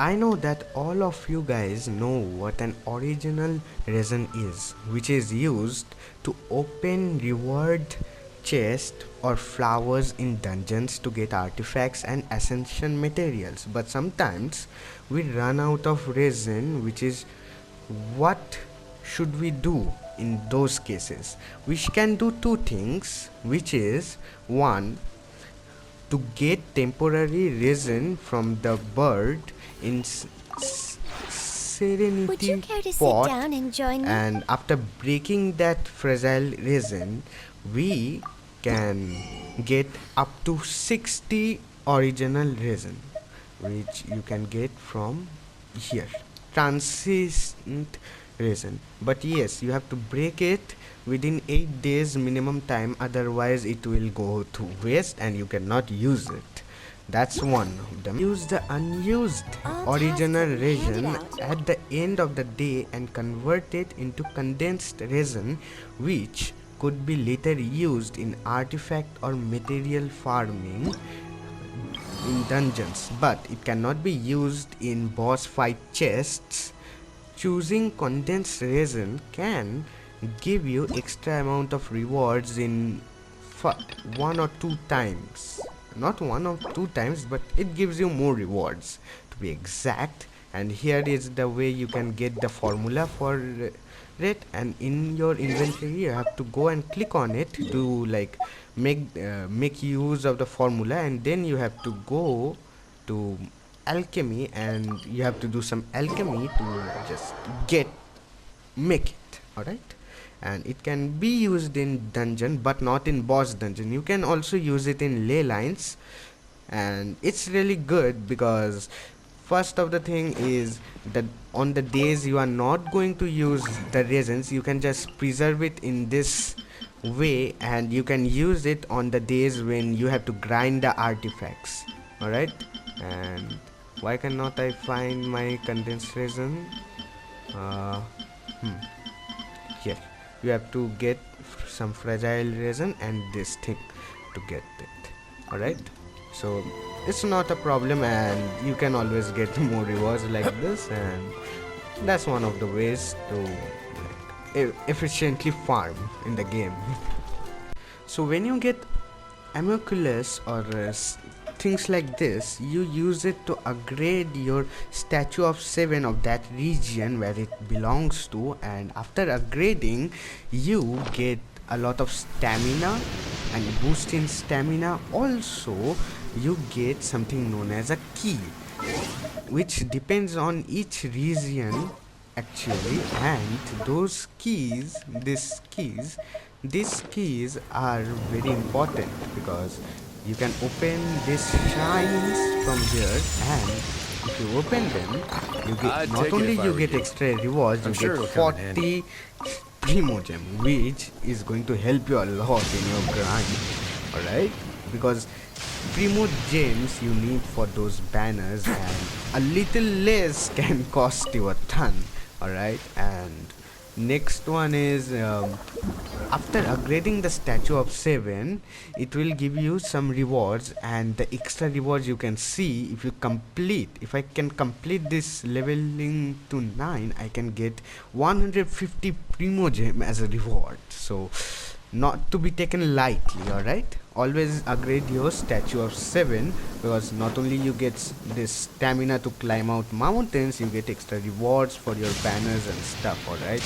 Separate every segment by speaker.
Speaker 1: I know that all of you guys know what an original resin is, which is used to open reward chest or flowers in dungeons to get artifacts and ascension materials. But sometimes we run out of resin, which is what should we do in those cases? We can do two things, which is one, to get temporary resin from the bird in Serenity pot, and after breaking that fragile resin we can get up to 60 original resin, which you can get from here, transient resin. But yes, you have to break it within 8 days minimum time, otherwise it will go to waste and you cannot use it. That's one of them. Use the unused original resin at the end of the day and convert it into condensed resin, which could be later used in artifact or material farming in dungeons, but it cannot be used in boss fight chests. Choosing condensed resin can give you extra amount of rewards in one or two times, not one or two times, but it gives you more rewards to be exact. And here is the way you can get the formula for it, and in your inventory you have to go and click on it to like make use of the formula, and then you have to go to alchemy and you have to do some alchemy to just make it. All right, and it can be used in dungeon but not in boss dungeon. You can also use it in ley lines, and it's really good because first of the thing is that on the days you are not going to use the resins, you can just preserve it in this way and you can use it on the days when you have to grind the artifacts. Alright, and why cannot I find my condensed resin? Here you have to get some fragile resin and this thing to get it. Alright, so it's not a problem and you can always get more rewards like this, and that's one of the ways to like, efficiently farm in the game. So when you get amuculus or things like this, you use it to upgrade your statue of 7 of that region where it belongs to, and after upgrading you get a lot of stamina and boost in stamina. Also you get something known as a key, which depends on each region actually, and those keys, these keys are very important because you can open these shrines from here, and if you open them you get not only you get extra rewards, you get 40 primo gem, which is going to help you a lot in your grind. Alright, because primo gems you need for those banners, and a little less can cost you a ton. Alright, and next one is after upgrading the statue of 7, it will give you some rewards, and the extra rewards you can see if you complete, if I can complete this leveling to 9, I can get 150 primo gem as a reward. So not to be taken lightly. Alright, always upgrade your statue of 7 because not only you get this stamina to climb out mountains, you get extra rewards for your banners and stuff. Alright,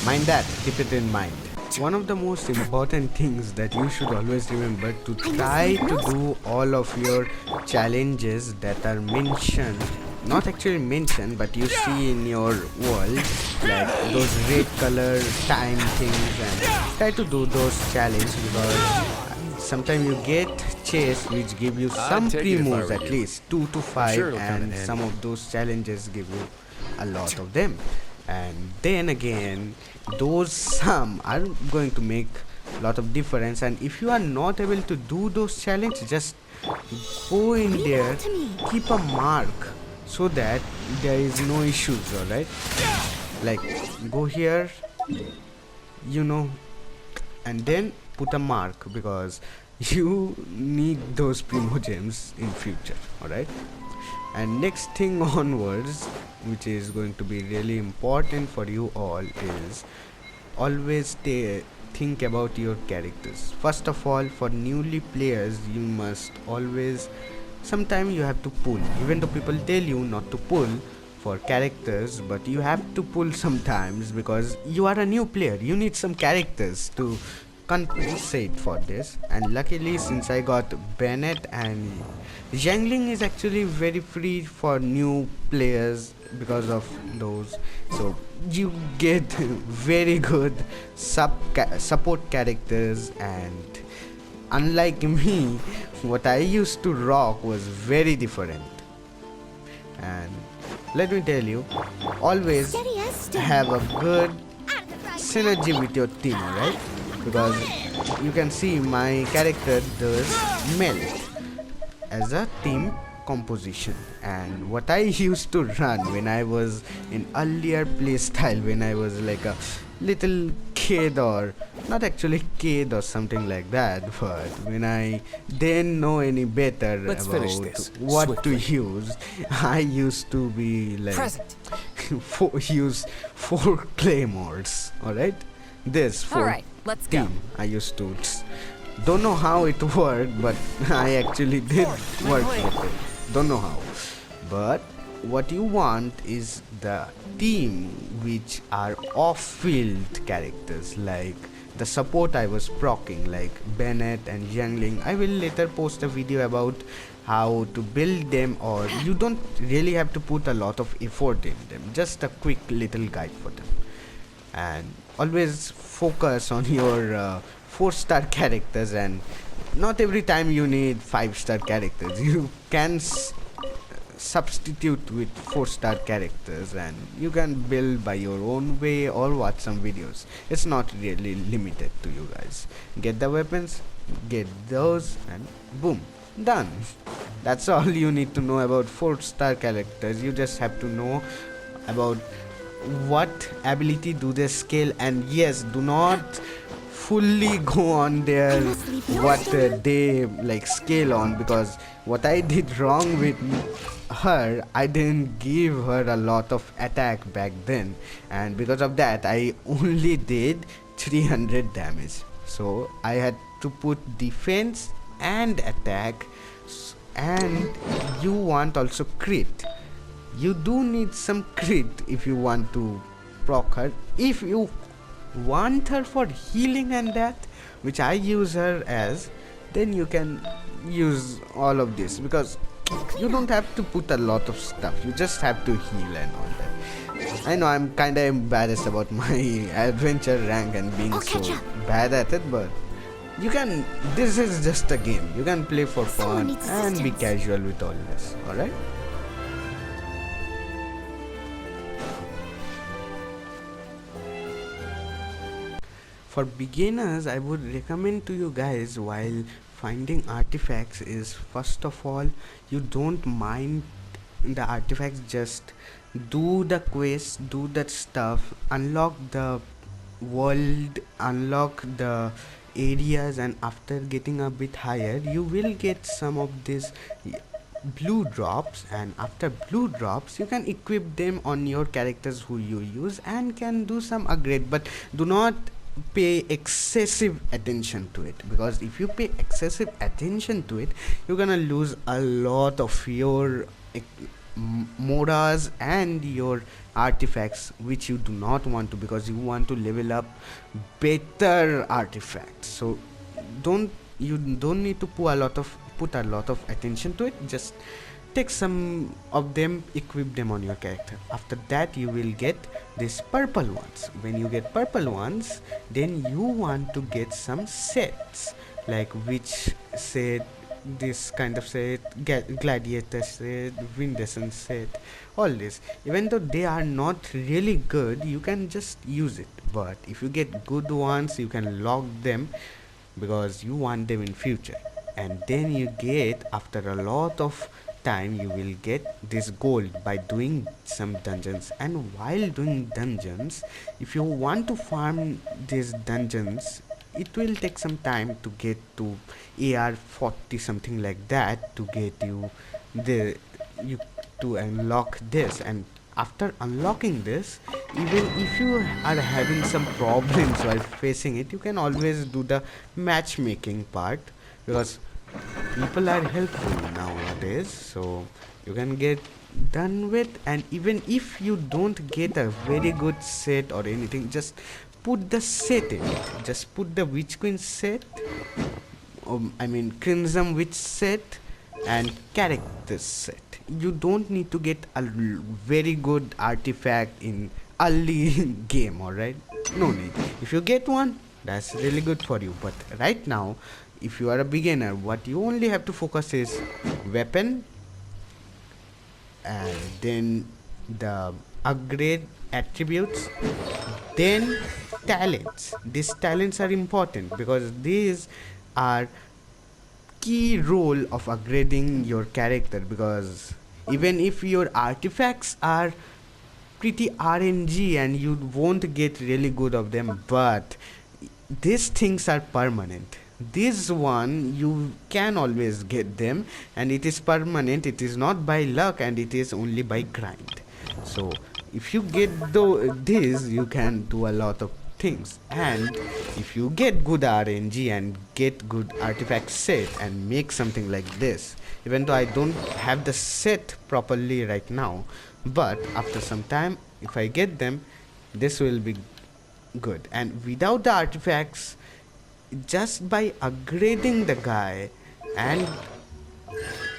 Speaker 1: mind that, keep it in mind. One of the most important things that you should always remember, to try to do all of your challenges that are mentioned, not actually mentioned but you see in your world, like those red color time things, and try to do those challenges because sometimes you get chests which give you some primos, at least 2 to 5, and some of those challenges give you a lot of them, and then again those some are going to make a lot of difference. And if you are not able to do those challenges, just go in there, keep a mark so that there is no issues. Alright, like go here, you know, and then put a mark because you need those primo gems in future. Alright, And next thing onwards, which is going to be really important for you all, is always think about your characters. First of all, for newly players, you must always, sometimes you have to pull, even though people tell you not to pull for characters, but you have to pull sometimes because you are a new player. You need some characters to compensate for this. And luckily, since I got Bennett, and Zhangling is actually very free for new players because of those, so you get very good support characters. And unlike me, what I used to rock was very different. And let me tell you, always have a good synergy with your team, alright? Because you can see my character does melt as a team composition. And what I used to run when I was in earlier playstyle, when I was like a little kid, or not actually kid or something like that, but when I didn't know any better about what to use, I used to be like use 4 claymores, alright? This 4
Speaker 2: let's
Speaker 1: team
Speaker 2: go.
Speaker 1: I used to, don't know how it worked, but I actually did work with it. Don't know how. But what you want is the team which are off-field characters, like the support I was procking, like Bennett and Zhangling. I will later post a video about how to build them, or you don't really have to put a lot of effort in them, just a quick little guide for them. And always focus on your 4-star characters, and not every time you need 5-star characters. You can substitute with 4-star characters, and you can build by your own way or watch some videos. It's not really limited to you guys. Get the weapons, get those, and boom, done. That's all you need to know about 4-star characters. You just have to know about what ability do they scale. And yes, do not fully go on their what they like scale on, because what I did wrong with her, I didn't give her a lot of attack back then, and because of that I only did 300 damage. So I had to put defense and attack. And you want also crit. You do need some crit if you want to proc her. If you want her for healing and that, which I use her as, then you can use all of this, because you don't have to put a lot of stuff. You just have to heal and all that. I know I'm kinda embarrassed about my adventure rank and being so bad at it, but you can, this is just a game. You can play for fun and be casual with all this, alright? For beginners, I would recommend to you guys, while finding artifacts, is first of all, you don't mind the artifacts, just do the quest, do that stuff, unlock the world, unlock the areas, and after getting a bit higher, you will get some of these blue drops, and after blue drops you can equip them on your characters who you use and can do some upgrade. But do not pay excessive attention to it, because if you pay excessive attention to it, you're gonna lose a lot of your moras and your artifacts, which you do not want to, because you want to level up better artifacts. So you don't need to put a lot of attention to it. Just take some of them, equip them on your character. After that you will get these purple ones. When you get purple ones, then you want to get some sets, like which set, this kind of set, gladiator set, Vindescent set, all this. Even though they are not really good, you can just use it. But if you get good ones, you can lock them because you want them in future. And then you get, after a lot of time, you will get this gold by doing some dungeons. And while doing dungeons, if you want to farm these dungeons, it will take some time to get to AR 40, something like that, to get you the you to unlock this. And after unlocking this, even if you are having some problems while facing it, you can always do the matchmaking part, because people are helpful nowadays, so you can get done with. And even if you don't get a very good set or anything, just put the set in it. Just put the witch queen set, I mean crimson witch set, and character set. You don't need to get a very good artifact in early game, alright? No need. If you get one, that's really good for you. But right now, if you are a beginner, what you only have to focus is weapon, and then the upgrade attributes, then talents. These talents are important because these are key role of upgrading your character, because even if your artifacts are pretty RNG and you won't get really good of them, but these things are permanent. This one you can always get them, and it is permanent. It is not by luck, and it is only by grind. So if you get this, you can do a lot of things. And if you get good RNG and get good artifact set and make something like this, even though I don't have the set properly right now, but after some time, if I get them, this will be good. And without the artifacts, just by upgrading the guy and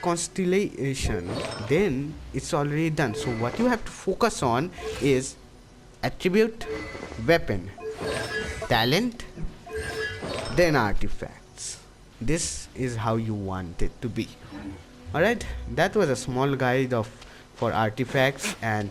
Speaker 1: constellation, then it's already done. So what you have to focus on is attribute, weapon, talent, then artifacts. This is how you want it to be. Alright, that was a small guide of for artifacts. And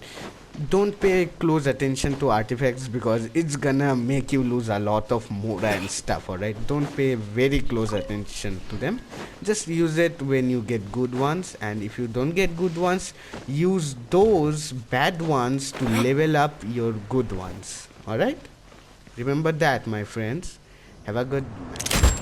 Speaker 1: don't pay close attention to artifacts because it's gonna make you lose a lot of mora and stuff. Alright, don't pay very close attention to them. Just use it when you get good ones, and if you don't get good ones, use those bad ones to level up your good ones. Alright, remember that, my friends. Have a good night.